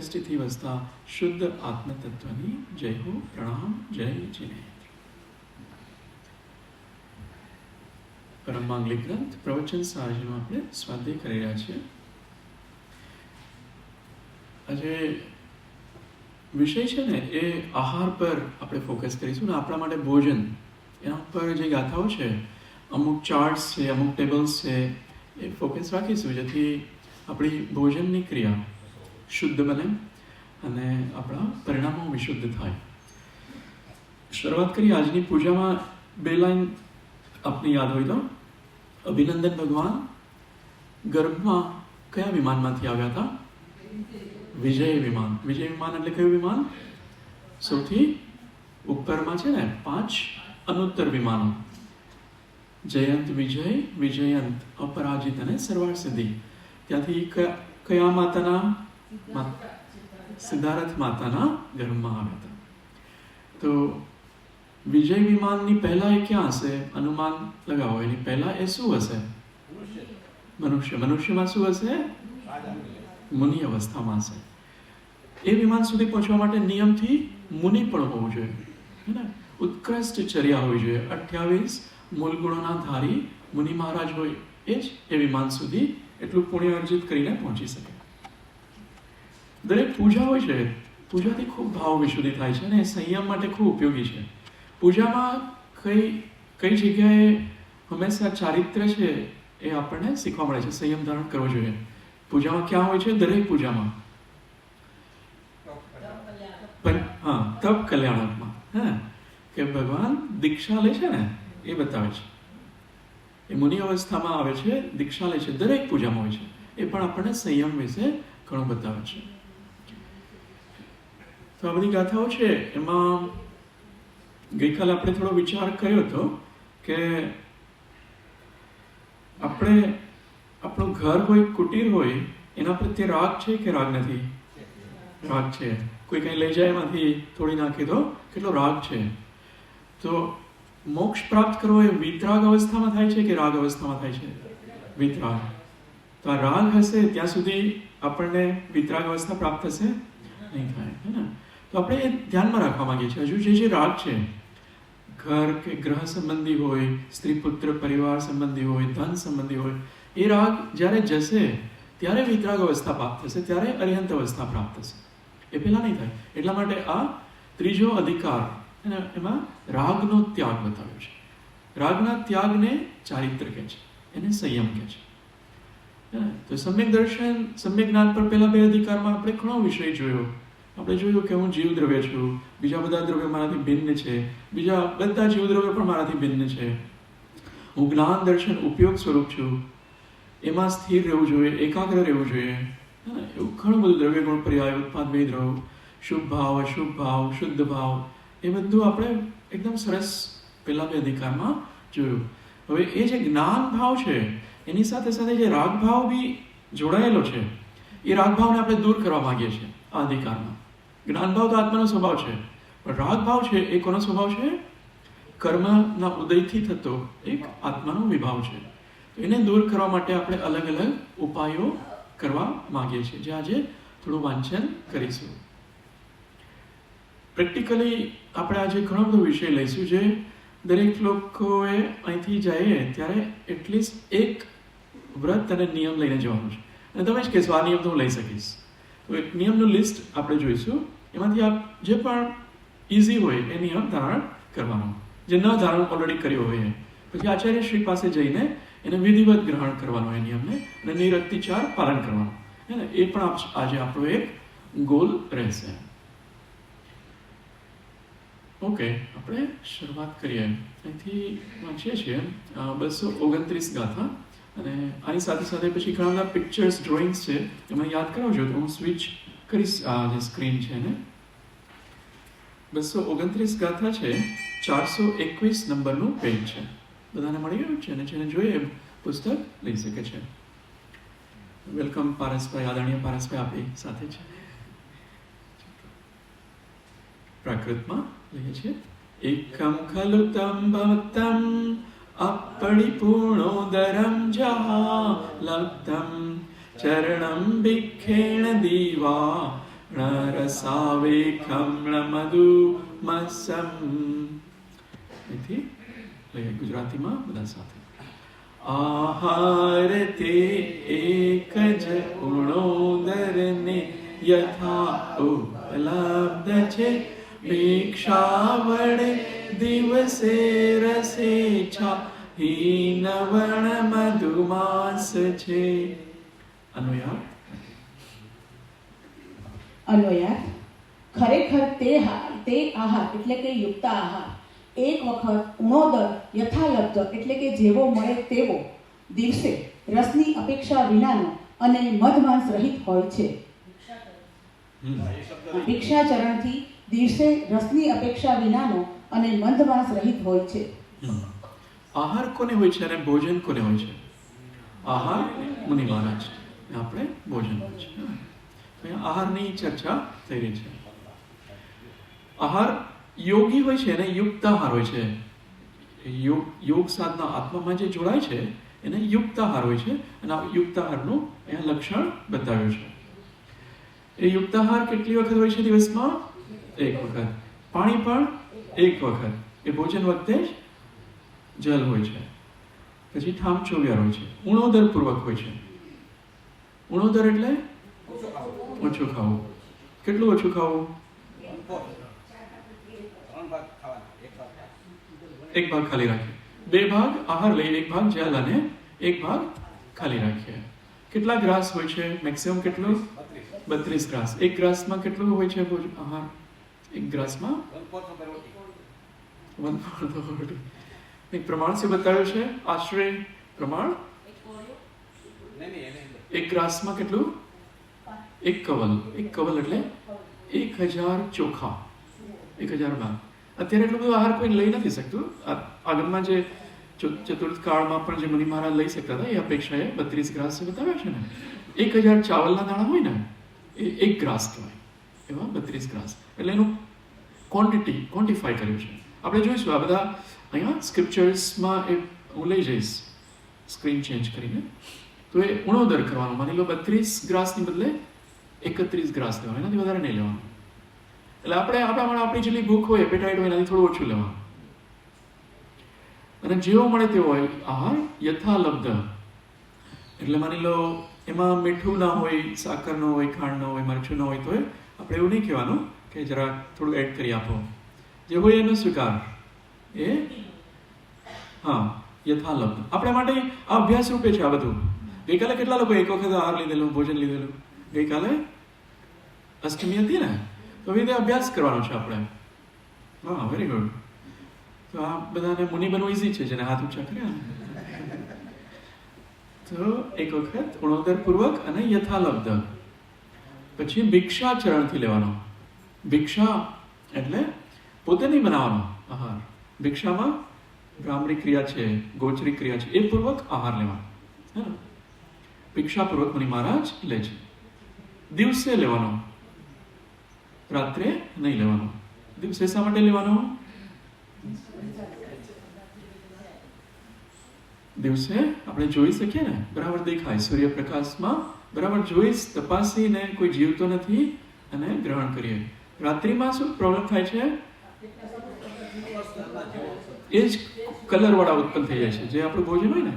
સ્થિતિ વસતા શુદ્ધ આત્મતત્વની જય હો, પ્રણામ, જય જીનેન્દ્ર. પરમ માંગલિક ગ્રંથ પ્રવચન સારજીનો આપણે સ્વાધ્યાય કરી રહ્યા છીએ. આજે વિષય છે ને એ આહાર પર આપણે ફોકસ કરીશું ને આપણા માટે ભોજન એના ઉપર જે ગાથાઓ છે, અમુક ચાર્ટ્સ છે, અમુક ટેબલ્સ છે, એ ફોકસ રાખીશું જેથી આપણી ભોજનની ક્રિયા શુદ્ધ બને અને આપણા પરિણામો વિશુદ્ધ થાય. શરૂઆત કરી આજની પૂજામાં 2 લાઈન આપને યાદ હોય તો. અભિનંદન ભગવાન ગર્ભમાં કયા વિમાનમાંથી આવ્યા હતા? વિજય વિમાન. વિજય વિમાન એટલે કયું વિમાન? સૌથી ઉપરમાં છે ને 5 અનુત્તર વિમાનો: જયંત, વિજય, વિજયંત, અપરાજિત અને સર્વાર્થ સિદ્ધિ. ત્યાંથી કયા માતાના? સિદ્ધાર્થ માતાના ગર્ભમાં આવ્યા હતા. તો વિજય વિમાનની પહેલા એ ક્યાં હશે? અનુમાન લગાવો. એની પહેલા એ શું હશે? મનુષ્ય. મનુષ્યમાં શું હશે? મુનિ અવસ્થામાં હશે. એ વિમાન સુધી પહોંચવા માટે નિયમથી મુનિ પણ હોવું જોઈએ, હે ને? ઉત્કૃષ્ટ ચર્યા હોવી જોઈએ. 28 મૂળ ગુણોના ધારી મુનિ મહારાજ હોય એ જ એ વિમાન સુધી એટલું પુણ્ય અર્જિત કરીને પહોંચી શકે. દરેક પૂજા હોય છે, પૂજાથી ખૂબ ભાવ વિશુદ્ધિ થાય છે અને એ સંયમ માટે ખૂબ ઉપયોગી છે. પૂજામાં કઈ જગ્યાએ હંમેશા ચારિત્ર્ય છે એ આપણને શીખવા મળે છે. સંયમ ધારણ કરવો જોઈએ. પૂજામાં ક્યાં હોય છે? દરેક પૂજામાં તપ કલ્યાણકમાં, હા, કે ભગવાન દીક્ષા લે છે ને એ બતાવે છે. એ મુનિ અવસ્થામાં આવે છે, દીક્ષા લે છે, દરેક પૂજામાં હોય છે. એ પણ આપણને સંયમ વિશે ઘણું બતાવે છે. તો આ બધી ગાથાઓ છે. એમાં ગઈકાલે આપણે થોડો વિચાર કર્યો હતો કે આપણું ઘર હોય, કુટીર હોય, એના પ્રત્યે રાગ છે કે રાગ નથી? રાગ છે. કોઈ કંઈ લઈ જાય એમાંથી થોડી નાખી દો, કેટલો રાગ છે. તો મોક્ષ પ્રાપ્ત કરવો એ વિતરાગ અવસ્થામાં થાય છે કે રાગ અવસ્થામાં થાય છે? વિતરાગ. તો આ રાગ હશે ત્યાં સુધી આપણને વિતરાગ અવસ્થા પ્રાપ્ત થશે નહીં થાય, હે ને? તો આપણે એ ધ્યાનમાં રાખવા માંગીએ છીએ. હજુ જે રાગ છે, ઘર કે ગ્રહ સંબંધી હોય, સ્ત્રી પુત્ર પરિવાર સંબંધી હોય, ધન સંબંધી હોય, એ રાગ જ્યારે જશે ત્યારે વિતરાગ અવસ્થા પ્રાપ્ત થશે, ત્યારે અરિહંત અવસ્થા પ્રાપ્ત થશે. એ પહેલાં નહીં થાય. એટલા માટે આ ત્રીજો અધિકાર એમાં રાગનો ત્યાગ બતાવ્યો છે. રાગના ત્યાગને ચારિત્ર કહે છે, એને સંયમ કહે છે. તો સમ્યક દર્શન, સમ્યક જ્ઞાન પર પહેલા 2 અધિકારમાં આપણે ઘણો વિષય જોયો. આપણે જોયું કે હું જીવ દ્રવ્ય છું, બીજા બધા દ્રવ્યો મારાથી ભિન્ન છે, બીજા બધા જીવ દ્રવ્યો પણ મારાથી ભિન્ન છે. હું જ્ઞાન દર્શન ઉપયોગ સ્વરૂપ છું, એમાં સ્થિર રહેવું જોઈએ, એકાગ્ર રહેવું જોઈએ. એવું ઘણું બધું દ્રવ્ય ગુણ પર્યાય, ઉત્પાદ ભેદ રહો, શુભ ભાવ, અશુભ ભાવ, શુદ્ધ ભાવ, એ બધું આપણે એકદમ સરસ પહેલા 2 અધિકારમાં જોયું. હવે એ જે જ્ઞાન ભાવ છે એની સાથે સાથે જે રાગ ભાવ બી જોડાયેલો છે, એ રાગ ભાવને આપણે દૂર કરવા માંગીએ છીએ આ અધિકારમાં. જ્ઞાન ભાવ તો આત્માનો સ્વભાવ છે, પણ રાગ ભાવ છે એ કોનો સ્વભાવ છે? કર્મના ઉદયથી થતો એક આત્માનો વિભાવ છે. તો એને દૂર કરવા માટે આપણે અલગ અલગ ઉપાયો કરવા માંગીએ છીએ, જે આજે થોડું વાંચન કરીશું. પ્રેક્ટિકલી આપણે આજે ઘણો બધો વિષય લઈશું, જે દરેક લોકોએ અહીંથી જાય ત્યારે એટલીસ્ટ એક વ્રત અને નિયમ લઈને જવાનું છે. અને તમે જ કહેશો આ નિયમ તો હું લઈ શકીશ. તો એક નિયમનું લિસ્ટ આપણે જોઈશું. એમાંથી આપ જે પણ ઇઝી હોય એ નિયમ ધારણ કરવાનો, જે ન ધારણ ઓલરેડી કર્યો હોય પછી આચાર્ય શ્રી પાસે જઈને એને વિધિવત ગ્રહણ કરવાનો એ નિયમને, અને નિરક્તિચાર પાલન કરવાનું, હે ને? એ પણ આજે આપણો એક ગોલ રહેશે. ઓકે, આપણે શરૂઆત કરીએ. અહીંથી વાંચીએ છીએ 229 ગાથા. અને આની સાથે સાથે પછી ઘણા બધા પિક્ચર્સ, ડ્રોઈંગ્સ છે, એમાં યાદ કરાવજો તો હું સ્વિચ કરીશ. આ જે સ્ક્રીન છે ને 229 ગાથા છે, 421 નંબરનું પેજ છે. બધાને મળી ગયું છે, અને જેને જોઈએ પુસ્તક લઈ શકે છે. વેલકમ પારસભાઈ, આદરણીય પારસભાઈ આપણી સાથે છે. પ્રાકૃતમાં લઈએ છીએ. એકમ ખલુ તમ ભવતમ अपरिपूर्णोदरं जहालब्धं चरणं भिक्षेण दीवा રસાવે ખમ્ણ મધુ મસમ. એથી ગુજરાતીમાં બધા સાથે. આહાર તે એક જ ઉણોદરને યથા ઉપલબ્ધ છે, ભિક્ષા વડે દિવસે રસે છા, હીનવણ મધુમાસ છે. અન્વયાર્થ. અન્વયાર્થ. ખરેખર તે આહાર એટલે કે યુક્ત આહાર એક વખત ઉણોદર યથાલબ્ધ એટલે કે જેવો મળે તેવો, દિવસે રસની અપેક્ષા વિનાનો અને મધમાંસ રહિત હોય છે. ભિક્ષાચરણથી દિવસે રસની અપેક્ષા વિનાનો અને મધમાંસ રહિત હોય છે. આહાર કોને હોય છે અને ભોજન કોને હોય છે? આહાર મુનિ મહારાજ, આપણે ભોજન હોય છે. આહારની ચર્ચા થઈ રહી છે. આહાર યોગી હોય છે અને યુક્ત આહાર હોય છે. યોગ સાધના આત્મામાં જે જોડાય છે એને યુક્ત આહાર હોય છે, અને આ યુક્ત આહારનું અહીંયા લક્ષણ બતાવ્યું છે. એ યુક્ત આહાર કેટલી વખત હોય છે દિવસમાં? એક વખત. પાણી પણ એક વખત. એ ભોજન વખતે જ જલ હોય છે. પછી ઠામ ચોવ્યાર હોય છે. ઉણોદર પૂર્વક હોય છે. ઉણોદર એટલે ઓછું ખાવું. કેટલું ઓછું ખાવું? એક ભાગ ખાલી રાખીએ. બે ભાગ આહાર લઈએ, એક ભાગ જલ અને એક ભાગ ખાલી રાખીએ. કેટલા ગ્રાસ હોય છે? મેક્સિમમ કેટલું? 32 ગ્રાસ. એક ગ્રાસમાં કેટલું હોય છે આહાર? એક ગ્રાસમાં 1/4 એક પ્રમાણ से બતાવ્યું છે. આશ્રય પ્રમાણ એક ગ્રાસમાં કેટલું? એક કવલ. એક કવલ એટલે 1000 ચોખા. 1000 ભાગ. અત્યારે એટલું બધું આહાર કોઈ લઈ નથી શકતું. આગળમાં જે ચતુર્થ કાળમાં પણ જે મુનિ મહારાજ લઈ શકતા હતા, એ અપેક્ષાએ 32 ગ્રાસ બતાવ્યા છે ને. 1000 ચાવલના દાણા હોય ને, એ એક ગ્રાસ કહેવાય. એવા 32 ગ્રાસ. એટલે એનું ક્વોન્ટિફાય કર્યું છે. આપણે જોઈશું આ બધા અહીંયા સ્ક્રિપ્ચર્સમાં. એ હું લઈ જઈશ સ્ક્રીન ચેન્જ કરીને. તો એ ઉણોદર કરવાનું. માની લો 32 ગ્રાસની બદલે 31 ગ્રાસ લેવાનું, એનાથી વધારે નહીં લેવાનું. એટલે આપણી જેટલી ભૂખ હોય, એપેટાઇટ હોય, એનાથી થોડું ઓછું લેવાનું. અને જેવો મળે તેવો હોય આહાર યથાલબ્ધ. એટલે માની લો એમાં મીઠું ના હોય, સાકર ન હોય, ખાંડ ન હોય, મરચું ન હોય, તો આપણે એવું નહીં કહેવાનું કે જરા થોડું એડ કરી આપો. જે હોય એનો સ્વીકાર. એ હા, યથાલબ્ધ. આપણા માટે આ અભ્યાસ રૂપે છે આ બધું. ગઈકાલે કેટલા લોકો એક વખત આહાર લીધેલું, ભોજન લીધેલું? ગઈકાલે અષ્ટમી હતી ને, તો એ અભ્યાસ કરવાનો છે આપણે. હા, વેરી ગુડ. તો આ બધાને મુનિ બનવું ઇઝી છે, જેને હાથ ઊંચા કર્યા. તો એક વખત ઉણોદર પૂર્વક અને યથાલબ્ધ. પછી ભિક્ષાચરણથી લેવાનો. ભિક્ષા એટલે પોતે નહીં બનાવવાનો આહાર. ભિક્ષામાં બ્રાહ્મણી ક્રિયા છે, ગોચરી ક્રિયા છે, એ પૂર્વક આહાર લેવાનો. હે ને? ભિક્ષા પૂર્વક મુનિ મહારાજ લે છે. દિવસે લેવાનો, રાત્રે નહીં લેવાનો. દિવસે શા માટે લેવાનો? દિવસે આપણે જોઈ શકીએ ને, બરાબર દેખાય, સૂર્યપ્રકાશમાં બરાબર જોઈ તપાસીને કોઈ જીવતો નથી અને ગ્રહણ કરીએ. રાત્રિમાં શું પ્રોબ્લેમ થાય છે? એ જ કલર વાળા ઉત્પન્ન થઈ જાય છે. જે આપણું ભોજન હોય ને,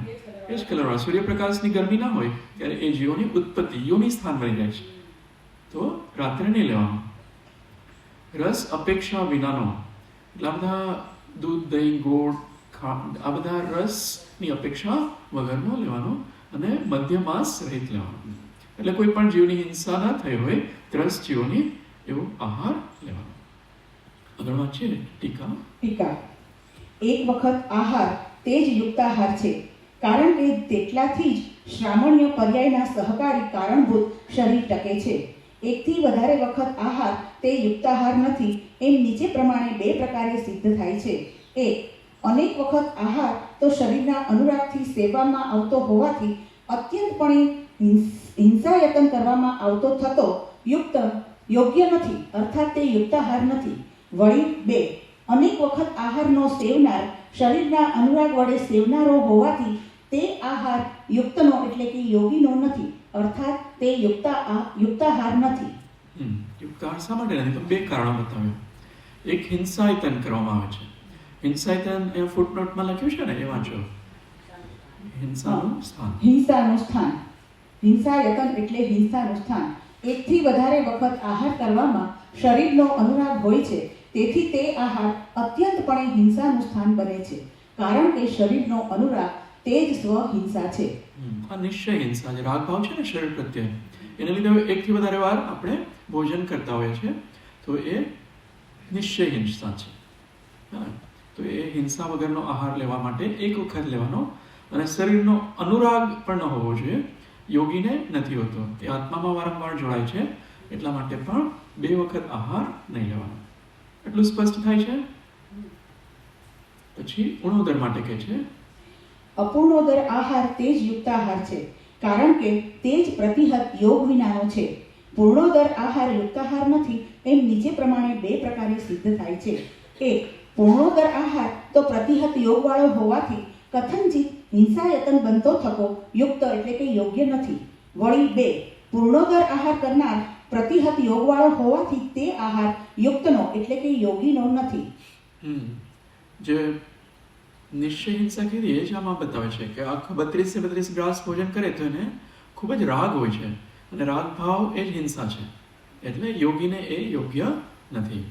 એ જ કલર વાળા. સૂર્યપ્રકાશની ગરમી ના હોય ત્યારે એ જીવોની ઉત્પત્તિ, યોની સ્થાન બની જાય છે. તો રાત્રે નહીં લેવાનું. રસ અપેક્ષા વિનાનો. એટલે આ બધા દૂધ, દહીં, ગોળ, ખાંડ, આ બધા રસની અપેક્ષા વગરનો લેવાનો અને મધ્યમાંસ રહિત લેવાનો. એટલે કોઈ પણ જીવની હિંસા ના થઈ હોય, ત્રસ્ત જીવોની, એવો આહાર લેવાનો. આગળ છે ટીકા. એક વખત આહાર તે જ યુક્તાહાર છે, કારણ કે તેટલાથી જ શ્રામણ્ય પર્યાયના સહકારી કારણભૂત શરીર ટકે છે. એકથી વધારે વખત આહાર તે યુક્તાહાર નથી, એમ નીચે પ્રમાણે 2 પ્રકારે સિદ્ધ થાય છે. 1. અનેક વખત આહાર તો શરીરના અનુરાગથી સેવવામાં આવતો હોવાથી અત્યંતપણે હિંસાયતન કરવામાં આવતો થતો યોગ્ય નથી, અર્થાત તે યુક્તાહાર નથી. વળી 2. અનેક વખત આહારનો સેવનાર શરીરના અનુરાગ વડે સેવનારો હોવાથી તે આહાર યુક્તનો એટલે કે યોગીનો નથી, અર્થાત તે યુક્તાહાર નથી. યુક્ત આહાર શા માટે નથી? તો બે કારણો બતાવ્યું. એક હિંસાયતન કરવામાં આવે છે. હિંસાયતન એ ફૂટનોટમાં લખ્યું છે ને, એ વાંચો. હિંસાનું સ્થાન. હિંસાનું સ્થાન. હિંસાયતન એટલે હિંસાનું સ્થાન. એકથી વધારે વખત આહાર કરવામાં શરીરનો અનુરાગ હોય છે, તેથી તે આહાર અત્યંતપણે હિંસાનું સ્થાન બને છે, કારણ કે શરીરનો અનુરાગ તે જ સ્વહિંસા છે. આ નિશ્ચય હિંસા, જે રાગભાવ છે ને શરીર પ્રત્યે, એને લીધે એકથી વધારે વાર આપણે ભોજન કરતા હોઈએ છીએ, તો એ નિશ્ચય હિંસા છે. તો એ હિંસા વગરનો આહાર લેવા માટે એક વખત લેવાનો, અને શરીરનો અનુરાગ પણ ન હોવો જોઈએ. યોગીને નથી હોતો, તે આત્મામાં વારંવાર જોડાય છે, એટલા માટે પણ બે વખત આહાર નહીં લેવાનો. એટલું સ્પષ્ટ થાય છે. પછી ઉણોદર માટે કહે છે, અપૂર્ણોદર આહાર તે જ યુક્ત આહાર છે, કારણ કે તે જ પ્રતિહત યોગ વિનાનો છે. પૂર્ણોદર આહાર યુક્ત આહાર નથી, એમ નીચે પ્રમાણે બે પ્રકારે સિદ્ધ થાય છે. એક, પૂર્ણોદર આહાર તો પ્રતિહત યોગવાળો હોવાથી કથનચિત હિંસાયતન બનતો થકો યુક્ત એટલે કે યોગ્ય નથી. વળી બે, પૂર્ણોદર આહાર કરનાર પ્રતિહત યોગવાળો હોવાથી તે આહાર યુક્તનો એટલે કે યોગીનો નથી. જે નિશ્ચય હિંસા કીધી એ જ આમાં બતાવે છે કે આખા 32 ગ્રાસ ભોજન કરે તો એને ખૂબ જ રાગ હોય છે, અને રાગ ભાવ એ જ હિંસા છે, એટલે યોગીને એ યોગ્ય નથી.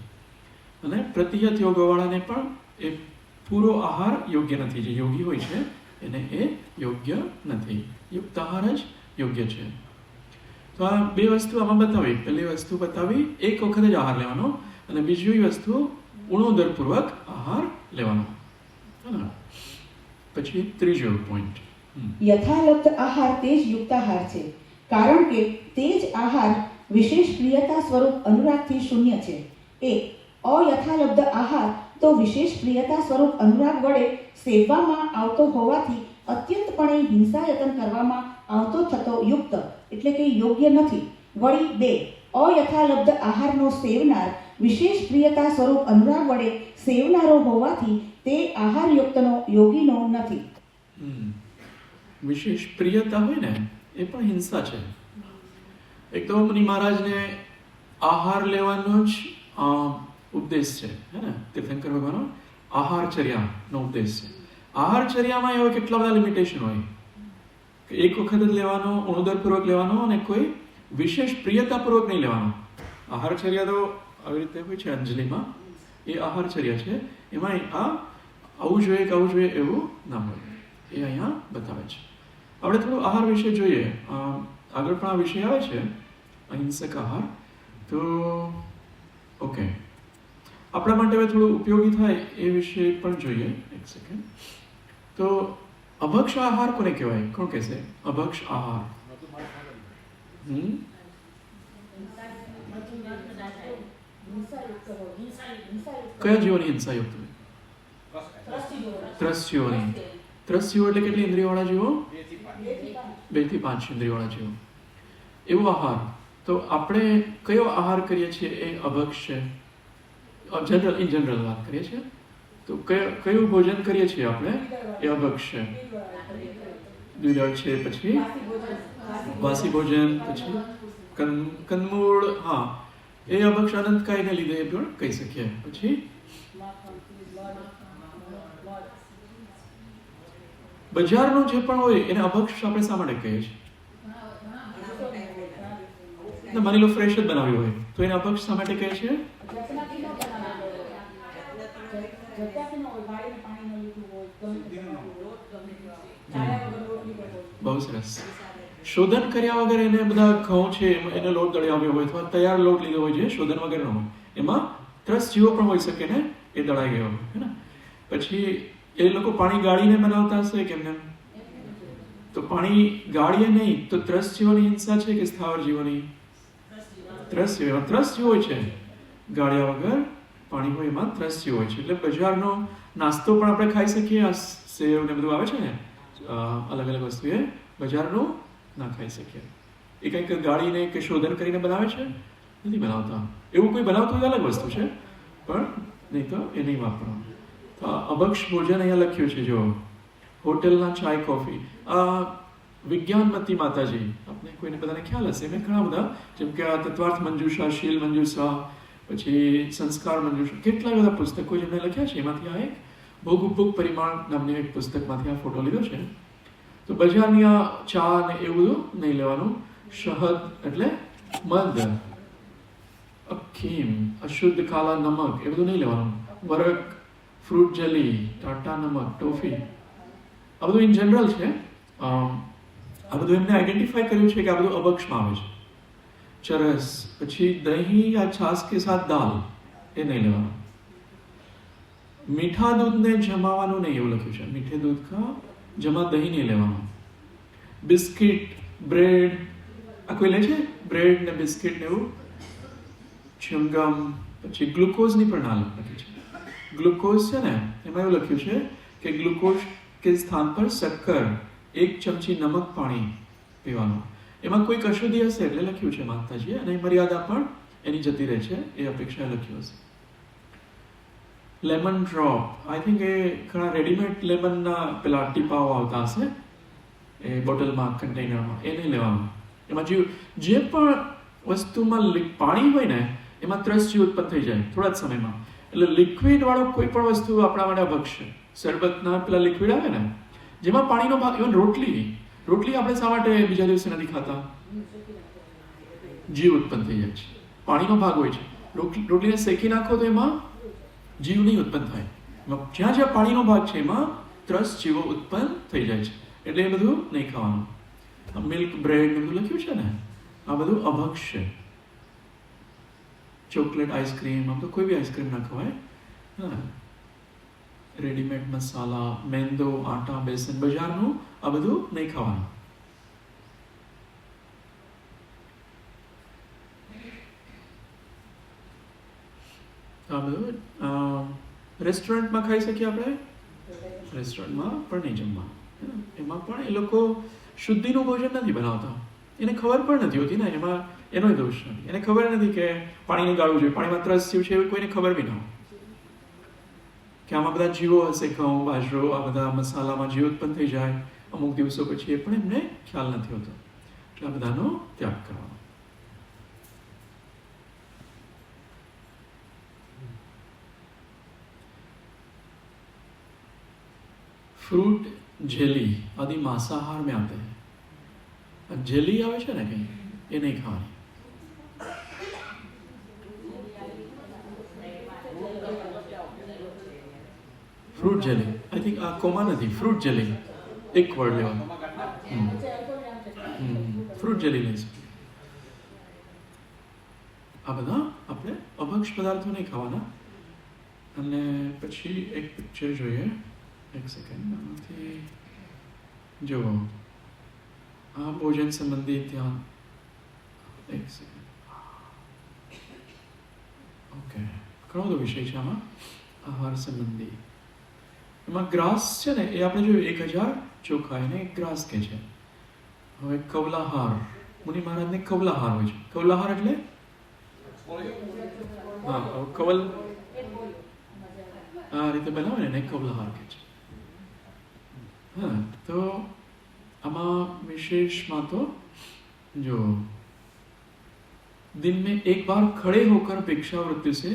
અને પ્રતિહત યોગવાળાને પણ એ પૂરો આહાર યોગ્ય નથી. જે યોગી હોય છે એને એ યોગ્ય નથી. યુક્ત આહાર જ યોગ્ય છે. તો આ બે વસ્તુ આમાં બતાવી. પહેલી વસ્તુ બતાવી એક વખત જ આહાર લેવાનો, અને બીજી વસ્તુ ઉણોદરપૂર્વક આહાર લેવાનો. પછી ત્રીજો પોઈન્ટ, યથાલબ્ધ આહાર તે જ યુક્ત આહાર છે, કારણ કે તે જ આહાર વિશેષ પ્રિયતા સ્વરૂપ અનુરાગથી શૂન્ય છે. એક, અયથાલબ્ધ આહાર તો વિશેષ પ્રિયતા સ્વરૂપ અનુરાગ વડે સેવવામાં આવતો હોવાથી અત્યંતપણે હિંસાયતન કરવામાં આવતો થતો યુક્ત એટલે કે યોગ્ય નથી. વળી બે, અયથાલબ્ધ આહારનો સેવનાર વિશેષ પ્રિયતા સ્વરૂપ અનુરાગ વડે સેવનારો હોવાથી તે આહાર યુક્તનો યોગીનો નથી. વિશેષ પ્રિયતા હોય ને એ પણ હિંસા છે. એક તો મુનિ મહારાજને આહાર લેવાનો જ ઉપદેશ છે, હે ને, તીર્થંકર ભગવાનનો આહારચર્યાનો ઉપદેશ છે. આહારચર્યામાં એવા કેટલા બધા લિમિટેશન હોય કે એક વખત જ લેવાનો, ઉણોદરપૂર્વક લેવાનો, અને કોઈ વિશેષ પ્રિયતાપૂર્વક નહીં લેવાનો. આહારચર્યા તો આવી રીતે હોય છે અંજલિમાં, એ આહારચર્યા છે. એમાં આ આવું જોઈએ કે આવું જોઈએ એવું ના હોય, એ અહીંયા બતાવે છે. આપણે થોડું આહાર વિશે જોઈએ. આગળ પણ આ વિષય આવે છે, અહિંસક આહાર. તો ઓકે, આપણા માટે હવે થોડું ઉપયોગી થાય એ વિશે પણ જોઈએ. એક સેકન્ડ. તો અભક્ષ આહાર કોને કહેવાય? કોણ કહેશે અભક્ષ આહાર? કયા જીવોની હિંસાયુક્ત હોય? ત્રસ્તીઓની. ત્રસ્તીઓ એટલે કેટલી ઇન્દ્રિયવાળા જીવો? 2 થી 5 ઇન્દ્રિયવાળા જીવો. એવો આહાર. તો આપણે કયો આહાર કરીએ છીએ એ અભક્ષ છે. ઇન જનરલ વાત કરીએ છીએ તો કયું ભોજન કરીએ છીએ આપણે એ અભક્ષ છે. દ્વિદળ છે, પછી વાસી ભોજન, પછી કંદમૂળ, હા, એ અભક્ષ અનંતકાયને લીધે એ પણ કહી શકીએ. પછી બજારનું જે પણ હોય એને અભક્ષ આપણે શા માટે કહીએ છીએ? માની લો ફ્રેશ જ બનાવ્યું હોય તો એને અભક્ષ શા માટે કહે છે? બહુ સરસ. શોધન કર્યા વગર એને બધા ઘઉં છે એને લોટ દળાવ્યો હોય અથવા તૈયાર લોટ લીધો હોય છે, શોધન વગરનો હોય, એમાં ત્રસ જીવો પણ હોઈ શકે ને, એ દળાઈ ગયો હોય, હે ને. પછી એ લોકો પાણી ગાળીને બનાવતા હશે કેમને? તો પાણી ગાળીએ નહીં તો ત્રસ જીવોની હિંસા છે કે સ્થાવર જીવોની? ત્રસ જીવો. ત્રસ જીવો હોય છે, ગાળ્યા વગર પાણી હોય એમાં ત્રસ જીવો હોય છે. એટલે બજારનો નાસ્તો પણ આપણે ખાઈ શકીએ. આ સેવ ને બધું આવે છે ને, અલગ અલગ વસ્તુ, એ બજારનું ના ખાઈ શકીએ. એ કંઈક ગાળીને કે શોધન કરીને બનાવે છે? નથી બનાવતા. એવું કોઈ બનાવતું હોય અલગ વસ્તુ છે, પણ નહીં તો એ નહીં વાપરવાનું. તો અભક્ષ ભોજન અહીંયા લખ્યું છે, જો હોટલના ચાય કોફી. વિજ્ઞાનમતી માતાજી, આપણે કોઈને બધાને ખ્યાલ હશે, એમને ઘણા બધા, જેમ કે આ તત્વાર્થ મંજુષા, શીલ મંજુષા, પછી સંસ્કાર મંજુષા, કેટલા બધા પુસ્તકો જેમને લખ્યા છે. એમાંથી આ એક ભોગ પરિમાણ નામની એક પુસ્તકમાંથી આ ફોટો લીધો છે. તો બજારની આ ચા ને એવું બધું નહીં લેવાનું. શહદ એટલે મધ, અફીમ, અશુદ્ધ કાલા નમક એ બધું નહીં લેવાનું. વરક, ફ્રૂટ જેલી, ટાટા નમક, ટોફી, આ બધું ઇન જનરલ છે. આ બધું એમને આઈડેન્ટિફાઈ કર્યું છે કે આ બધું અભક્ષમાં આવે છે. ચરસ, પછી દહીં યા છાસ કે સાથ દાલ એ નહીં લેવાનું. મીઠા દૂધને જમાવાનું નહીં એવું લખ્યું છે. મીઠે દૂધ કા જમા દહીં નહીં લેવાનું. બિસ્કિટ, બ્રેડ, આ કોઈ લે છે? બ્રેડ ને બિસ્કિટ ને એવું. ચ્યુંગમ, પછી ગ્લુકોઝની પણ ના લખ્યું છે. ગ્લુકોઝ છે ને, એમાં એવું લખ્યું છે કે ગ્લુકોઝ કે સ્થાન પર શક્કર, 1 ચમચી નમક પાણી પીવાનું. એમાં કોઈક અશુદ્ધિ હશે એટલે લખ્યું છે માતાજીએ, અને મર્યાદા પણ એની જતી રહે છે એ અપેક્ષા લખ્યું હશે. લેમન ડ્રોપ, આઈ થિંક એ ઘણા રેડીમેડ લેમનના પેલા ટીપાઓ આવતા હશે એ બોટલમાં, કન્ટેનરમાં, એ નહીં લેવાનું. એમાં જે પણ વસ્તુમાં પાણી હોય ને એમાં ત્રસ જેવું ઉત્પન્ન થઈ જાય થોડા જ સમયમાં. એટલે લિક્વિડ વાળો કોઈ પણ વસ્તુ આપણા માટે અભક્ષ છે. શરબતના પેલા લિક્વિડ આવે ને જેમાં પાણીનો ભાગ, ઇવન રોટલી આપણે શા માટે બીજા દિવસે નથી ખાતા? જીવ ઉત્પન્ન થઈ જાય છે, પાણીનો ભાગ હોય છે. રોટલીને શેકી નાખો તો એમાં જીવ નહીં ઉત્પન્ન થાય. જ્યાં જ્યાં પાણીનો ભાગ છે એમાં ત્રસ જીવો ઉત્પન્ન થઈ જાય છે. એટલે એ બધું નહીં ખાવાનું. મિલ્ક, બ્રેડ ને બધું લખ્યું છે ને, આ બધું અભક્ષ છે. ચોકલેટ, આઈસ્ક્રીમ, આમ તો કોઈ બી આઈસ્ક્રીમ ના ખવાય. રેડીમેડ મસાલા, મેંદો, આટા, બેસન, બજારનું આ બધું નહીં ખાવાનું. આ બધું રેસ્ટોરન્ટમાં ખાઈ શકીએ આપણે, રેસ્ટોરન્ટમાં પણ નહીં જમવાનું. એમાં પણ એ લોકો શુદ્ધિનું ભોજન નથી બનાવતા. એને ખબર પણ નથી હોતી ને, એમાં એનો દોષ નથી. એને ખબર નથી કે પાણીને ગાળવું જોઈએ, પાણીમાં ત્રસ જીવ છે એવું કોઈને ખબર બી ન હોય કે આમાં બધા જીવો હશે, ઘઉં, બાજરો, આ બધા મસાલામાં જીવ ઉત્પન્ન થઈ જાય અમુક દિવસો પછી, એ પણ એમને ખ્યાલ નથી હોતો. એટલે આ બધાનો ત્યાગ કરવાનો. फ्रूट जेली आदि मांसाहार में आते हैं. जेली આવે છે ને કઈ, એ નહીં ખાવાની. ફ્રૂટ જેલી, આઈ થિંક આ કોમા નથી. ફ્રૂટ જેલી એક વર્ડ લેવાનો. ફ્રૂટ જેલી લઈશું. આ બધા આપણે અભક્ષ પદાર્થો નહીં ખાવાના. અને પછી એક પિક્ચર જોઈએ. એક સેકન્ડ, આમાંથી જુઓ, આ ભોજન સંબંધી ધ્યાન. એક સેકન્ડ. ઓકે, ઘણો બધો વિષય છે આમાં. આહાર સંબંધી એમાં ગ્રાસ છે ને, એ આપણે જોયું 1000 ચોખા, એને એક ગ્રાસ કહે છે. હવે કવલાહાર, મુનિ મહારાજને કવલાહાર હોય છે. કવલાહાર એટલે હા, કવલ આ રીતે બનાવે ને એને કવલાહાર કહે છે. हाँ, तो आमा विशेष में तो जो दिन में एक बार खड़े होकर भिक्षावृत्ति से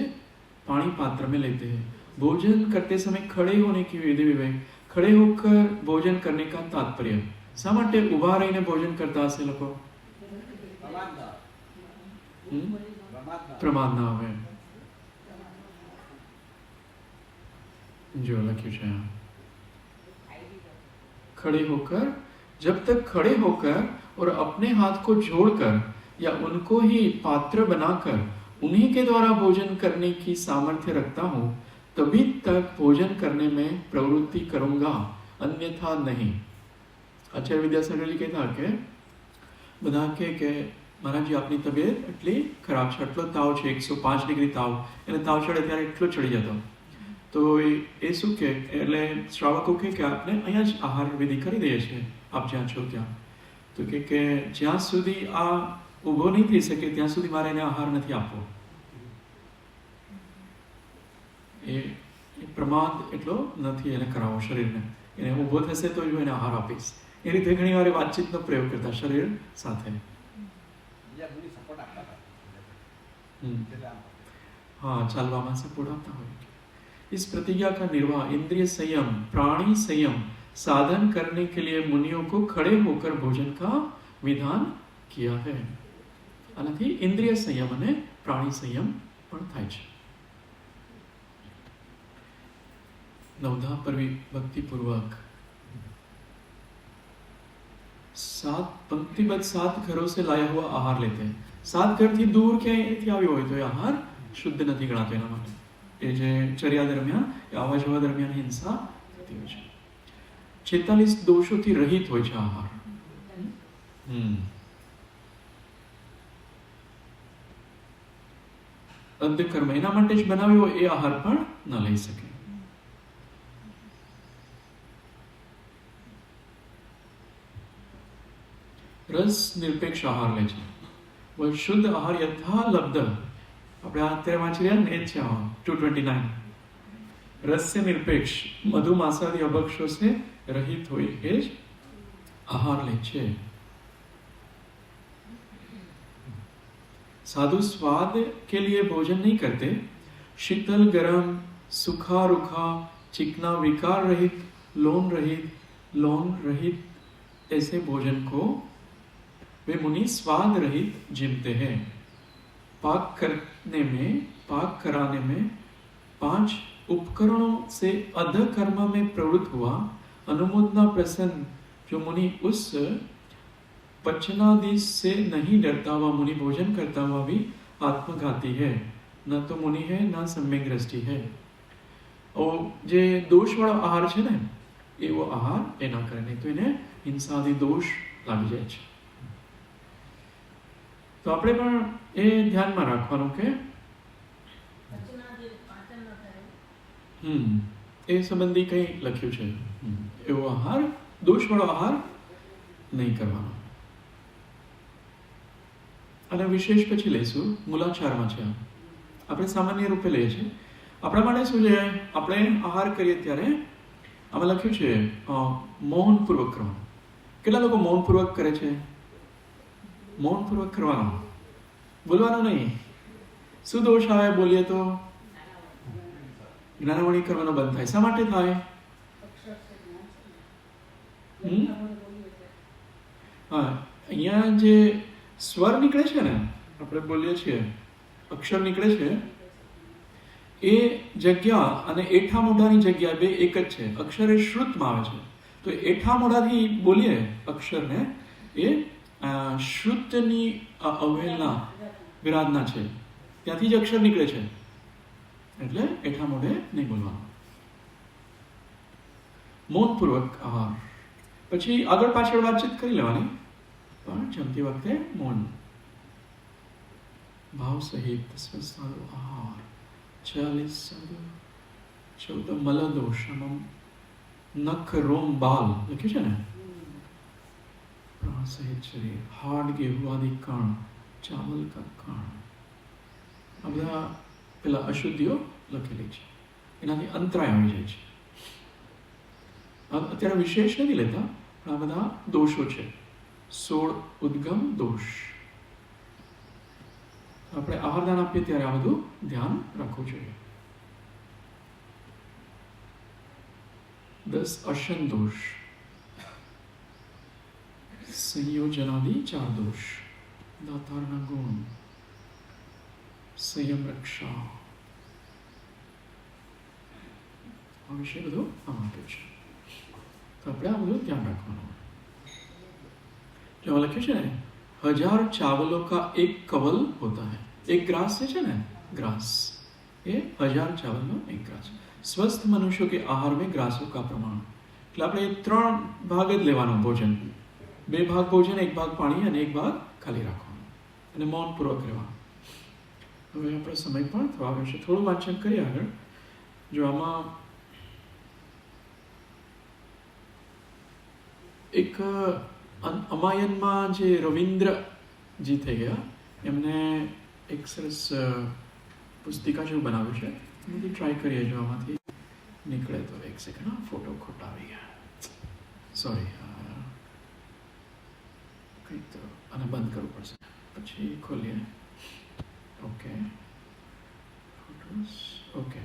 पानी पात्र में लेते हैं. भोजन करते समय खड़े होने की विधि विवेक. खड़े होकर भोजन करने का तात्पर्य शा માટે ઊભા રહીને ભોજન કરતા હશે લોકો? પ્રમાદ ના આવે. जो लख्યું છે खड़े होकर, जब तक खड़े होकर और अपने हाथ को जोड़कर या उनको ही पात्र बनाकर उन्हीं के द्वारा भोजन करने की सामर्थ्य रखता हूँ, तभी तक भोजन करने में प्रवृत्ति करूंगा, अन्यथा नहीं. आचार्य विद्यासागर जी कहता કે બધા કે મહારાજજી આપની તબિયત એટલી ખરાબ છે, આટલો તાવ છે, 105 ડિગ્રી તાવ, એને તાવ ચડે ત્યારે એટલો ચડી જતો. તો એ શું કે, એટલે શ્રાવકો કે આપણે અહીંયા જ આહાર વિધિ કરી દઈએ છીએ, આપ જ્યાં છો ત્યાં. તો કે જ્યાં સુધી આ ઊભો નહીં થઈ શકે ત્યાં સુધી મારે એને આહાર નથી આપવો. એ પ્રમાદ એટલો નથી એને કરાવો શરીરને. એને ઊભો થશે તો જો એને આહાર આપીશ, એ રીતે ઘણી વાર વાતચીતનો પ્રયોગ કરતા શરીર સાથે. हाँ, चालवामा सपोर्ट आता हो. इस प्रतिज्ञा का निर्वाह इंद्रिय संयम, प्राणी संयम साधन करने के लिए मुनियों को खड़े होकर भोजन का विधान किया है. आनाथी इंद्रिय संयम અને प्राणी संयम પણ થાય છે. नवधा परवी भक्तिपूर्वक 7 पंक्तिबद्ध 7 घरों से लाया हुआ आहार लेते हैं. 7 घर थी दूर ક્યાંયથી આવ્યો હોય તો એ આહાર શુદ્ધ નથી ગણાતો. એના માટે એ જે ચર્યા દરમિયાન આવા જવા દરમિયાન હિંસા થતી હોય છે. 46 દોષોથી રહિત હોય છે આહાર. અંધકર્મ એના માટે જ બનાવ્યો એ આહાર પણ ન લઈ શકે. રસ નિરપેક્ષ આહાર લે છે. શુદ્ધ આહાર યથા લબ્ધ આપણે અત્યારે વાંચી રહ્યા ને એ જ છે 229. रस से निरपेक्ष मधुमासादि अभक्षों से रहित हुई है आहार ले छे. साधु स्वाद के लिए भोजन नहीं करते. शीतल गरम सूखा रूखा चिकना विकार रहित लोन रहित ऐसे भोजन को वे मुनि स्वाद रहित जिमते हैं. पाक कराने में 5 उपकरणों से अध कर्म में प्रवृत्त हुआ अनुमोदना प्रसन्न जो मुनि उस पचनादि से नहीं डरता हुआ मुनि भोजन करता हुआ भी आत्मघाती है. न तो मुनि है न सम्यक दृष्टि है. और जे दोष वाला आहार है ने एवो आहार ए ना करे, नहीं तो इन्हें हिंसादि दोष लागी जाए छे. तो આપણે પણ એ ધ્યાનમાં રાખવાનું કે એ સંબંધી કંઈ લખ્યું છે એવો આહાર, દોષવાળો આહાર નહીં કરવાનો. અને વિશેષ પછી લઈશું મૂલાચારમાં છે. આપણે સામાન્ય રૂપે લઈએ છીએ. આપણા માટે શું છે, આપણે આહાર કરીએ ત્યારે આમાં લખ્યું છે મૌનપૂર્વક કરવાનું. કેટલા લોકો મૌનપૂર્વક કરે છે? મૌનપૂર્વક કરવાનો, બોલવાનું નહીં. શું દોષ આવે બોલીએ તો? જ્ઞાનાવળી કરવાનો બંધ થાય. શા માટે થાય? હા, અહીંયા જે સ્વર નીકળે છે ને, આપણે બોલીએ છીએ અક્ષર નીકળે છે, એ જગ્યા અને એઠા મોઢાની જગ્યા બે એક જ છે. અક્ષર એ શ્રુતમાં આવે છે, તો એઠા મોઢાથી બોલીએ અક્ષરને એ શ્રુતની અવહેલના વિરાધના છે, ત્યાંથી જ અક્ષર નીકળે છે. એટલે એઠા મોઢે નહીં બોલવાનું. મૌનપૂર્વક આહાર. પછી આગળ પાછળ વાતચીત કરી લેવાની, પણ જમતી વખતે મૌન. ભાવ સહિત સ્વસ્થાનો આહાર. 14 મલદોષમમ નખ રોમ બાલ લખ્યું છે ને. પ્રાણ સહિત શરીર, હાડ गेहूं आदि कण, चावल का कण, આ બધા પેલા અશુદ્ધિઓ લખેલી છે, એનાથી અંતરાય આવી જાય છે. અત્યારે વિશેષ નથી લેતા, પણ આ બધા દોષો છે. 16 ઉદ્ગમ દોષ. આપણે આહારદાન આપીએ ત્યારે આ બધું ધ્યાન રાખવું જોઈએ. 10 અશન દોષ. સંયોજનાદિ 4 દોષ. દાતારના ગુણ, સંયમ રક્ષા, આ વિશે બધું આમ આપ્યું છે. તો આપણે આ બધું ધ્યાન રાખવાનું. जो लख्યું છે ને 1000 चावलों का एक कवल होता है. एक ग्रास છે ને, ग्रास ये 1000 चावल में एक ग्रास. स्वस्थ मनुष्यों के आहार में ग्रासों का प्रमाण. એટલે આપણે 3 ભાગ જ લેવાનો ભોજન. 2 ભાગ ભોજન, 1 ભાગ પાણી અને 1 ભાગ ખાલી રાખવાનો, અને મૌનપૂર્વક રહેવાનું. હવે આપણો સમય પણ થવા આવ્યો છે. થોડું વાંચન કરીએ આગળ. જો આમાં એક અમાયનમાં જે રવિન્દ્રજી થઈ ગયા, એમને એક સરસ પુસ્તિકા જેવું બનાવ્યું છે. બધું ટ્રાય કરીએ, જો આમાંથી નીકળે તો. એક સેકન્ડ, ફોટો ખોટા આવી ગયા, સોરી. કંઈક તો આને બંધ કરવું પડશે, પછી ખોલીએ. Okay, okay.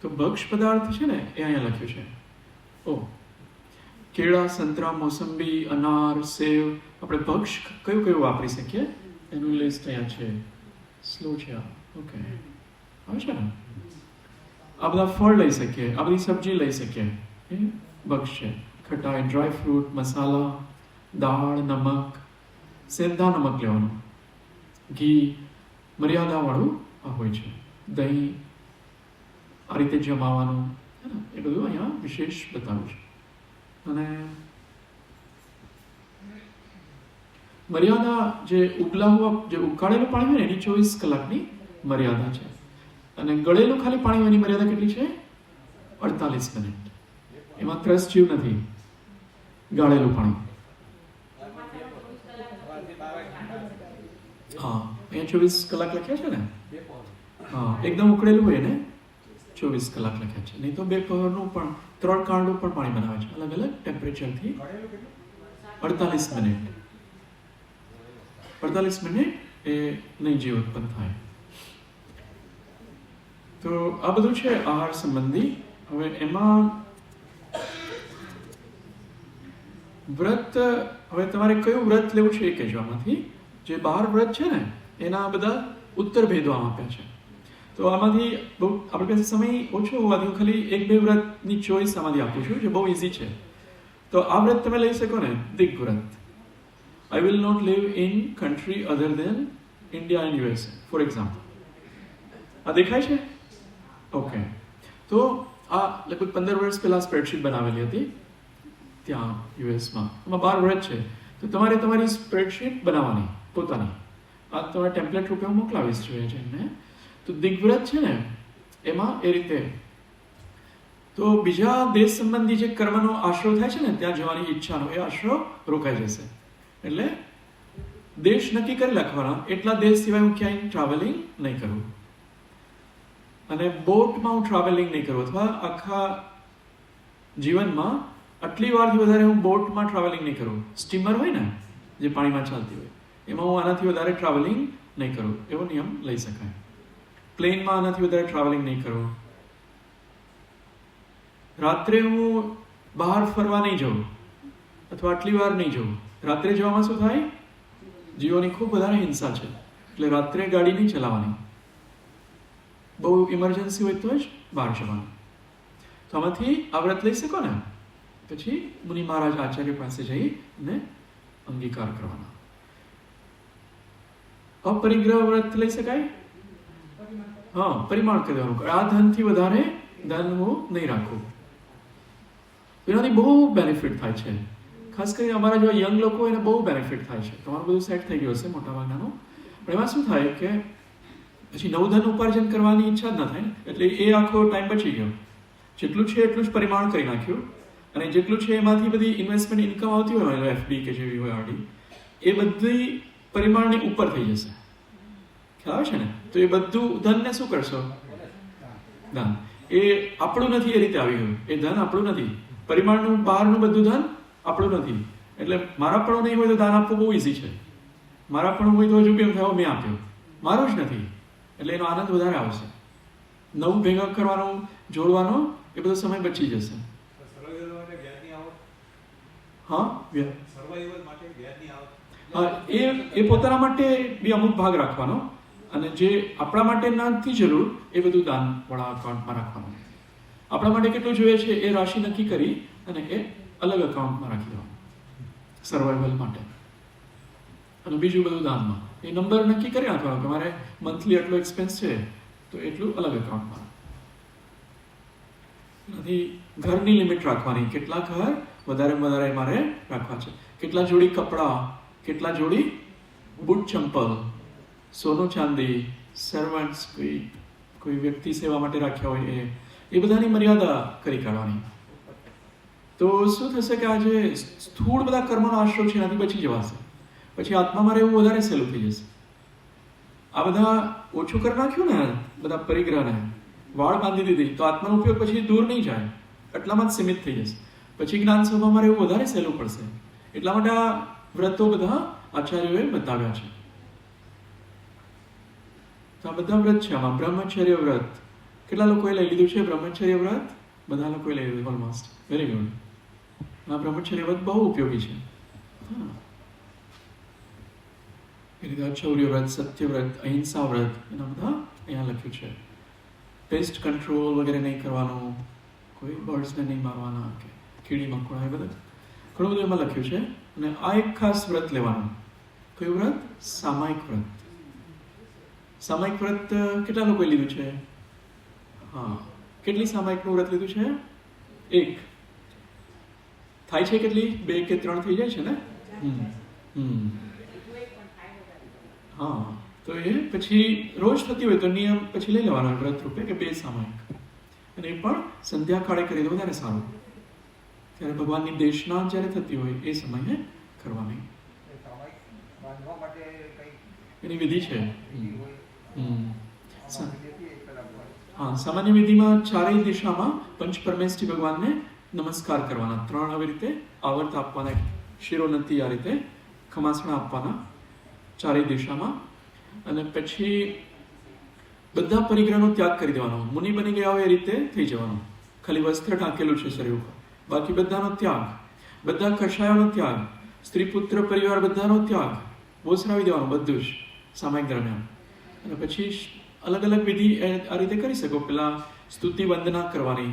તો ભક્ષ પદાર્થ છે ને એ અહીંયા લખ્યું છે. ઓ, કેળા, સંતરા, મોસંબી, અનાર, સેવ. આપણે ભક્ષ કયું કયું વાપરી શકીએ એનું લિસ્ટ અહીંયા છે. સ્લો છે આ. ઓકે, આવે છે ને? આ બધા ફળ લઈ શકીએ, આ બધી સબ્જી લઈ શકીએ, એ ભક્ષ છે. ખટાઈ, ડ્રાય ફ્રૂટ, મસાલા, દાળ, નમક, સેંધા નમક લેવાનું, ઘી, મર્યાદાવાળું આ હોય છે, દહીં, આ રીતે જમાવાનું, હે ને? એ બધું અહીંયા વિશેષ બતાવ્યું છે. અને મર્યાદા જે ઉકાળેલું પાણી હોય ને એની 24 કલાકની મર્યાદા છે. અને ગળેલું ખાલી પાણી હોય એની મર્યાદા કેટલી છે? 48 મિનિટ. એમાં ત્રસ જીવ નથી. ગાળેલું પાણી, હા, અહીંયા 24 કલાક લખ્યા છે ને? હા, એકદમ ઉકળેલું હોય ને 24 કલાક લખ્યા છે. નહીં તો બપોરનું પણ 3 કાળનું પણ પાણી બનાવે છે અલગ અલગ ટેમ્પરેચરથી. 48 મિનિટ. 48 મિનિટ એ નહીં જીવ ઉત્પન્ન થાય. તો આ બધું છે આહાર સંબંધી. હવે એમાં વ્રત, હવે તમારે કયું વ્રત લેવું છે એ કહેજો. આમાંથી જે 12 વ્રત છે ને એના બધા ઉત્તર ભેદો આપ્યા છે. તો આમાંથી બહુ આપણી પાસે સમય ઓછો હોવાથી હું ખાલી 1-2 વ્રતની ચોઈસ આમાંથી આપું છું જે બહુ ઇઝી છે. તો આ વ્રત તમે લઈ શકો ને, દિગ વ્રત. I will not live in country other than India and USA, for example. આ દેખાય છે? ઓકે. તો આ લગભગ 15 વર્ષ પહેલા સ્પ્રેડશીટ બનાવેલી હતી ત્યાં યુએસમાં. એમાં 12 વ્રત છે. તો તમારે તમારી સ્પ્રેડશીટ બનાવવાની પોતાની. આ તમારા ટેમ્પલેટ રૂપે હું મોકલાવીશ જોઈએ છે એમને. તો દિગ્વ્રત છે ને એમાં એ રીતે. તો બીજા દેશ સંબંધી જે કર્મનો આશરો થાય છે ને ત્યાં જવાની ઈચ્છાનો એ આશરો રોકાઈ જશે. એટલે દેશ નક્કી કરી રાખવાના, એટલા દેશ સિવાય હું ક્યાંય ટ્રાવેલિંગ નહીં કરું, અને બોટમાં હું ટ્રાવેલિંગ નહીં કરું, અથવા આખા જીવનમાં આટલી વારથી વધારે હું બોટમાં ટ્રાવેલિંગ નહીં કરું. સ્ટીમર હોય ને જે પાણીમાં ચાલતી હોય એમાં હું આનાથી વધારે ટ્રાવેલિંગ નહીં કરું, એવો નિયમ લઈ શકાય. પ્લેનમાં આનાથી વધારે ટ્રાવેલિંગ નહીં કરું. રાત્રે હું બહાર ફરવા નહીં જાઉં, અથવા આટલી વાર નહીં જાઉં. રાત્રે જવામાં શું થાય? જીવોની ખૂબ વધારે હિંસા છે, એટલે રાત્રે ગાડી નહીં ચલાવવાની. બહુ ઇમરજન્સી હોય તો જ બહાર જવાનું. તો આમાંથી આ વ્રત લઈ શકો ને. પછી મુનિ મહારાજ આચાર્ય પાસે જઈને અંગીકાર કરવાના. અપરિગ્રહ વ્રત લઈ શકાય. હા, પરિમાણ કરી દેવાનું. આ ધનથી વધારે ધન હું નહીં રાખું. એનાથી બહુ બેનિફિટ થાય છે. ખાસ કરીને અમારા જેવા યંગ લોકો એને બહુ બેનિફિટ થાય છે. તમારું બધું સેટ થઈ ગયું હશે મોટા ભાગનાનું. પણ એમાં શું થાય કે પછી નવું ધન ઉપાર્જન કરવાની ઈચ્છા જ ના થાય ને. એટલે એ આખો ટાઈમ બચી ગયો. જેટલું છે એટલું જ પરિમાણ કરી નાખ્યું, અને જેટલું છે એમાંથી બધી ઇન્વેસ્ટમેન્ટ ઇન્કમ આવતી હોય એફડી કે જેવી હોય આરડી, એ બધી પરિમાણની ઉપર થઈ જશે. ખ્યાલ આવે છે ને? તો એ બધું ધનને શું કરશો? દાન. એ આપણું નથી, એ રીતે આવી ગયું. એ ધન આપણું નથી. પરિમાણનું બહારનું બધું ધન આપણું નથી. એટલે મારાપણું નહીં હોય તો દાન આપવું બહુ ઇઝી છે. મારાપણું હોય તો હજુ બી એમ થાય મેં આપ્યું, મારું જ નથી. એટલે એનો આનંદ વધારે આવશે. નવું ભેગા કરવાનો, જોડવાનો એ બધો સમય બચી જશે. હા, એ પોતાના માટે બી અમુક ભાગ રાખવાનો, અને જે આપણા માટે નથી જરૂર એ બધું દાન વાળા અકાઉન્ટમાં રાખવાનું. આપણા માટે કેટલું જોઈએ છે એ રાશિ નક્કી કરી અને એ અલગ અકાઉન્ટમાં રાખી દેવાનું સર્વાઈવલ માટે. અને બીજું બધું દાનમાં એ નંબર નક્કી કરી નાખવાનો કે મારે મંથલી આટલો એક્સપેન્સ છે તો એટલું અલગ અકાઉન્ટમાં. નથી ઘરની લિમિટ રાખવાની, કેટલા ઘર વધારે મારે રાખવા છે, કેટલા જોડી કપડાં, કેટલા જોડી બૂટ ચંપલ, સોનું ચાંદી, સર્વન્ટ્સ, કોઈ વ્યક્તિ સેવા માટે રાખ્યા હોય એ બધાની મર્યાદા કરી કાઢવાની. તો શું થશે કે આ જે સ્થૂળ બધા કર્મનો આશરો છે એનાથી બચી જવાશે. પછી આત્મામાં રહેવું વધારે સહેલું થઈ જશે. આ બધા ઓછું કરી નાખ્યું ને, બધા પરિગ્રહને વાળ બાંધી દીધી, તો આત્માનો ઉપયોગ પછી દૂર નહીં જાય, એટલામાં જ સીમિત થઈ જશે. પછી જ્ઞાન સભામાં રહેવું વધારે સહેલું પડશે. એટલા માટે આ વ્રતો બધા આચાર્યોએ બતાવ્યા છે. તો આ બધા વ્રત છે. આમાં બ્રહ્મચર્ય વ્રત કેટલા લોકોએ લઈ લીધું છે? બ્રહ્મચર્ય વ્રત બધા લોકોએ લઈ લીધું ઓલમોસ્ટ. Very good. આ બ્રહ્મચર્ય વ્રત બહુ ઉપયોગી છે. એ રીતે અચૌર્ય વ્રત, સત્ય વ્રત, અહિંસા વ્રત એના બધા અહીંયા લખ્યું છે. પેસ્ટ કંટ્રોલ વગેરે નહીં કરવાનું, કોઈ બર્ડ્સને નહીં મારવાના કે કીડી મકોડા, એ બધું ઘણું બધું એમાં લખ્યું છે. અને આ એક ખાસ વ્રત લેવાનું. કયું વ્રત? સામાયિક વ્રત. સામાયિક વ્રત કેટલા લોકોએ લીધું છે? હા, કેટલી સામાયિકનું વ્રત લીધું છે? એક. થાય છે કેટલી? 2 કે 3 થઈ જાય છે ને? હા, તો એ પછી રોજ થતી હોય તો નિયમ પછી લઈ લેવાનો વ્રત રૂપે કે 2 સામાયિક. અને એ પણ સંધ્યાકાળે કરી દો વધારે સારું. ત્યારે ભગવાનની દેશના જ્યારે થતી હોય એ સમયે કરવાની. એની વિધિ છે. હા, સામાન્ય વિધિમાં ચારેય દિશામાં પંચપરમેષ્ઠી ભગવાનને નમસ્કાર કરવાના. 3 આવી રીતે આવર્ત આપવાના, શિરોનતિ આ રીતે ખમાસણા આપવાના ચારેય દિશામાં. અને પછી બધા પરિગ્રહનો ત્યાગ કરી દેવાનો. મુનિ બની ગયા હોય એ રીતે થઈ જવાનું. ખાલી વસ્ત્ર ઢાંકેલું છે શરીર ઉપર, બાકી બધાનો ત્યાગ. બધા કષાયોનો ત્યાગ, સ્ત્રી પુત્ર પરિવાર બધાનો ત્યાગ, બોસરાવી દેવાનું બધું જ સામાયિક દરમિયાન. અને પછી અલગ અલગ વિધિ આ રીતે કરી શકો. પેલા સ્તુતિ વંદના કરવાની,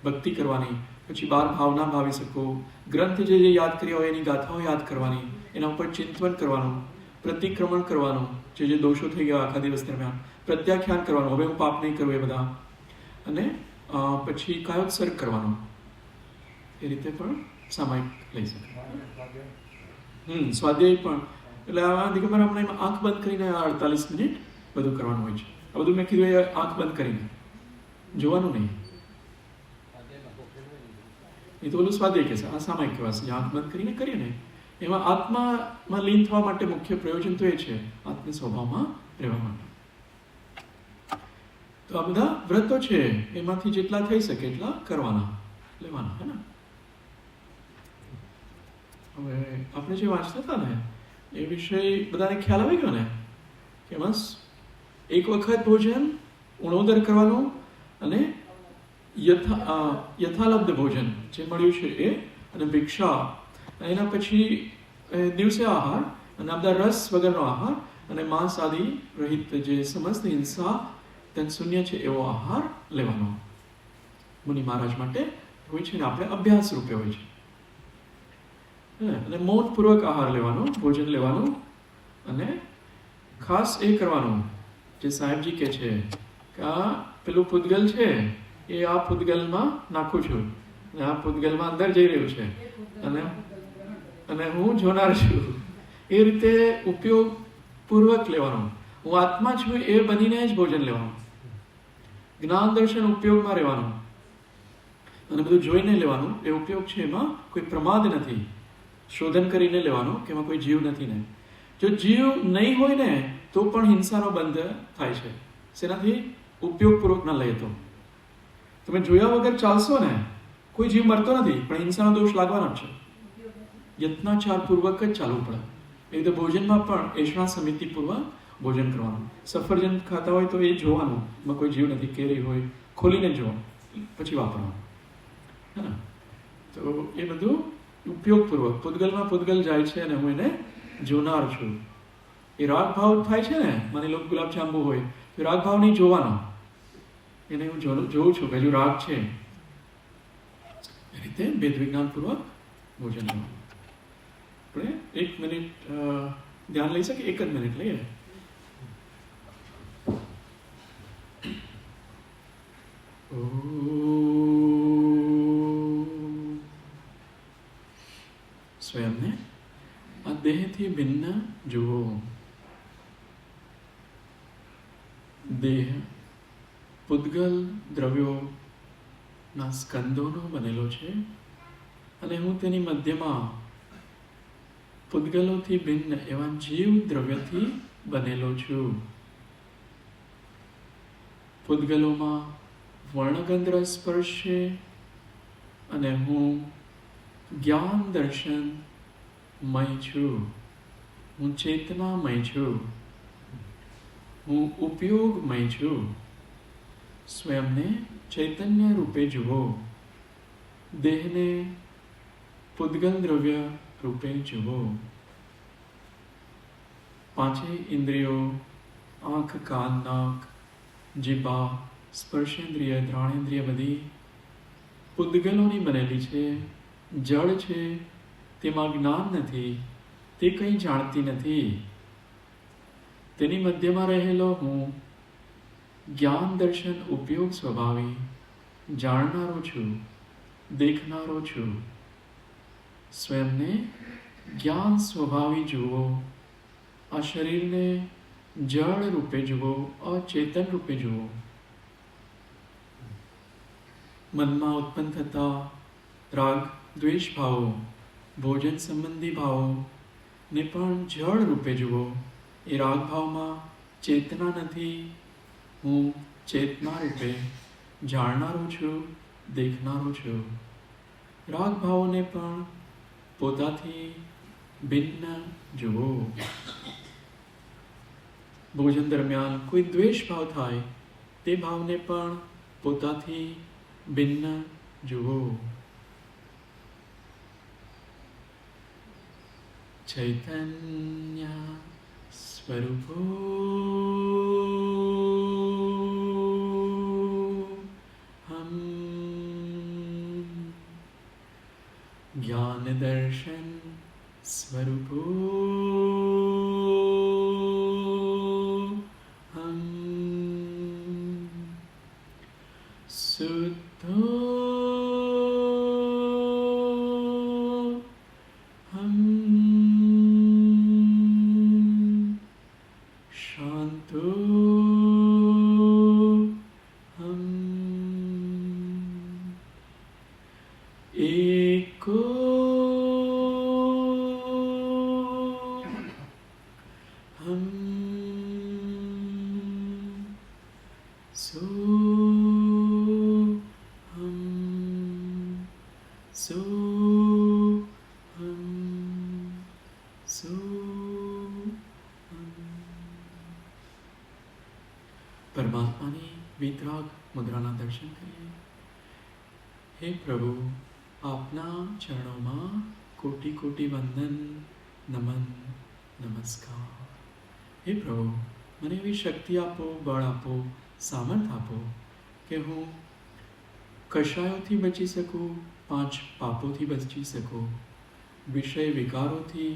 ભક્તિ કરવાની, પછી 12 ભાવના ભાવી શકો, ગ્રંથ જે યાદ કર્યા હોય એની ગાથાઓ યાદ કરવાની, એના ઉપર ચિંતન કરવાનું, પ્રતિક્રમણ કરવાનું, જે દોષો થઈ ગયા આખા દિવસ દરમિયાન, પ્રત્યાખ્યાન કરવાનું, હવે હું પાપ નહીં કરું એ બધા. અને પછી કાયોત્સર્ગ કરવાનો. એ રીતે પણ સામાયિક લઈ શકાય. સ્વાધ્યાય પણ. એટલે આ દિગંબર હમણાં આંખ બંધ કરીને 48 મિનિટ બધું કરવાનું હોય છે. આ બધું મેં કીધું એ આંખ બંધ કરીને, જોવાનું નહીં. એ તો ઓલું સ્વાધ્યાય કહેશે, આ સામાયિક કહેવાશે. આંખ બંધ કરીને કરીએ ને એમાં આત્મામાં લીન થવા માટે મુખ્ય પ્રયોજન તો એ છે, આત્મ સ્વભાવમાં રહેવા માટે. તો આ બધા વ્રતો છે, એમાંથી જેટલા થઈ શકે એટલા કરવાના, લેવાના, હે ને? હવે આપણે જે વાંચતા હતા ને એ વિષય બધાને ખ્યાલ આવી ગયો ને કે બસ એક વખત ભોજન ઉણોદર કરવાનું અને યથાલબ્ધ ભોજન જે મળ્યું છે એ, અને ભિક્ષા, એના પછી દિવસે આહાર, અને આ બધા રસ વગરનો આહાર, અને માંસ આદિ રહિત જે સમસ્ત હિંસા તેન શૂન્ય છે એવો આહાર લેવાનો મુનિ મહારાજ માટે હોય છે. ને આપણે અભ્યાસ રૂપે હોય છે. અને મૌનપૂર્વક આહાર લેવાનો, ભોજન લેવાનું. અને ખાસ એ કરવાનું જે સાહેબજી કહે છે કે આ પેલું પૂતગલ છે એ આ પૂતગલમાં નાખું છું, અને આ પૂતગલમાં અંદર જઈ રહ્યું છે, અને હું જોનાર છું. એ રીતે ઉપયોગપૂર્વક લેવાનું. હું આત્મા છું એ બનીને જ ભોજન લેવાનું. જ્ઞાન દર્શન ઉપયોગમાં રહેવાનું, અને બધું જોઈને લેવાનું. એ ઉપયોગ છે એમાં કોઈ પ્રમાદ નથી. શોધન કરીને લેવાનું કે એમાં કોઈ જીવ નથી ને. જો જીવ નહીં હોય ને તો પણ હિંસાનો બંધ થાય છે. શેનાથી? ઉપયોગપૂર્વક ન લઈએ તો. તમે જોયા વગર ચાલશો ને, કોઈ જીવ મરતો નથી, પણ હિંસાનો દોષ લાગવાનો જ છે. યત્નાચારપૂર્વક જ ચાલવું પડે. એ રીતે ભોજનમાં પણ એષણા સમિતિપૂર્વક ભોજન કરવાનું. સફરજન ખાતા હોય તો એ જોવાનું, એમાં કોઈ જીવ નથી. કેરી હોય ખોલીને જોવાનું, પછી વાપરવાનું, હે ને? તો એ બધું ઉપયોગપૂર્વક. પૂતગલમાં પૂતગલ જાય છે અને હું એને જોનાર છું. એ રાગ ભાવ થાય છે ને, માની લો ગુલાબ જાંબુ હોય તો રાગ ભાવ નહીં જોવાનો, એને હું જોઉં છું કે હજુ રાગ છે. એ રીતે ભેદ વિજ્ઞાનપૂર્વક ભોજન લેવાનું. આપણે 1 મિનિટ ધ્યાન લઈ શકીએ? 1 જ મિનિટ લઈએ. સ્વયંને આ દેહથી ભિન્ન જુઓ. દેહ પૂતગલ દ્રવ્યોના સ્કંદોનો બનેલો છે, અને હું તેની મધ્યમાં પૂતગલોથી ભિન્ન એવા જીવ દ્રવ્યથી બનેલો છું. પૂતગલોમાં વર્ણગંધ રસ સ્પર્શ છે, અને હું જ્ઞાન દર્શન મય છું, હું ચેતનામય છું, હું ઉપયોગમય છું. સ્વયંને ચૈતન્ય રૂપે જુઓ, દેહને પૂદગલ દ્રવ્ય રૂપે જુઓ. પાંચેય ઇન્દ્રિયો, આંખ, કાન, નાક, જીભા, સ્પર્શેન્દ્રિય, ઘ્રાણેન્દ્રિય બધી પૂદગલોની બનેલી છે, જળ છે, તેમાં જ્ઞાન નથી, તે કંઈ જાણતી નથી. તેની મધ્યમાં રહેલો હું જ્ઞાન દર્શન ઉપયોગ સ્વભાવી જાણનારો છું, દેખનારો છું. સ્વયંને જ્ઞાન સ્વભાવી જુઓ, આ શરીરને જળ રૂપે જુઓ, અચેતન રૂપે જુઓ. મનમાં ઉત્પન્ન થતા રાગ દ્વેષ ભાવો, ભોજન સંબંધી ભાવો ને પણ જળ રૂપે જુઓ. એ રાગ ભાવમાં ચેતના નથી, હું ચેતના રૂપે જાણનારો છું, દેખનારો છું. રાગ ભાવોને પણ પોતાથી ભિન્ન જુઓ. ભોજન દરમિયાન કોઈ દ્વેષ ભાવ થાય, તે ભાવને પણ પોતાથી ભિન્ન જુઓ. ચૈતન્ય સ્વરૂપો હમ જ્ઞાન દર્શન સ્વરૂપો હમ શુદ્ધો હમ શાંતો હમ एको हम सो हम सो हम सो हम. પરમાત્માની વિતરાગ મુદ્રાના દર્શન કરીએ. હે પ્રભુ, આપના ચરણોમાં કોટી કોટી વંદન, નમન, નમસ્કાર. હે પ્રભુ, મને એવી શક્તિ આપો, બળ આપો, સામર્થ્ય આપો કે હું કશાયોથી બચી શકું, 5 પાપોથી બચી શકું, વિષય વિકારોથી,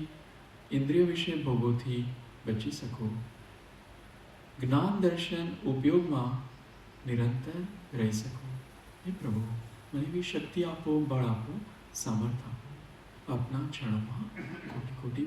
ઇન્દ્રિય વિષય ભોગોથી બચી શકું, જ્ઞાન દર્શન ઉપયોગમાં નિરંતર રહી શકું. હે પ્રભુ, મને એવી શક્તિ આપો, બળ આપો, સામર્થ્ય આપો. આપના ચરણોમાં કોટી કોટી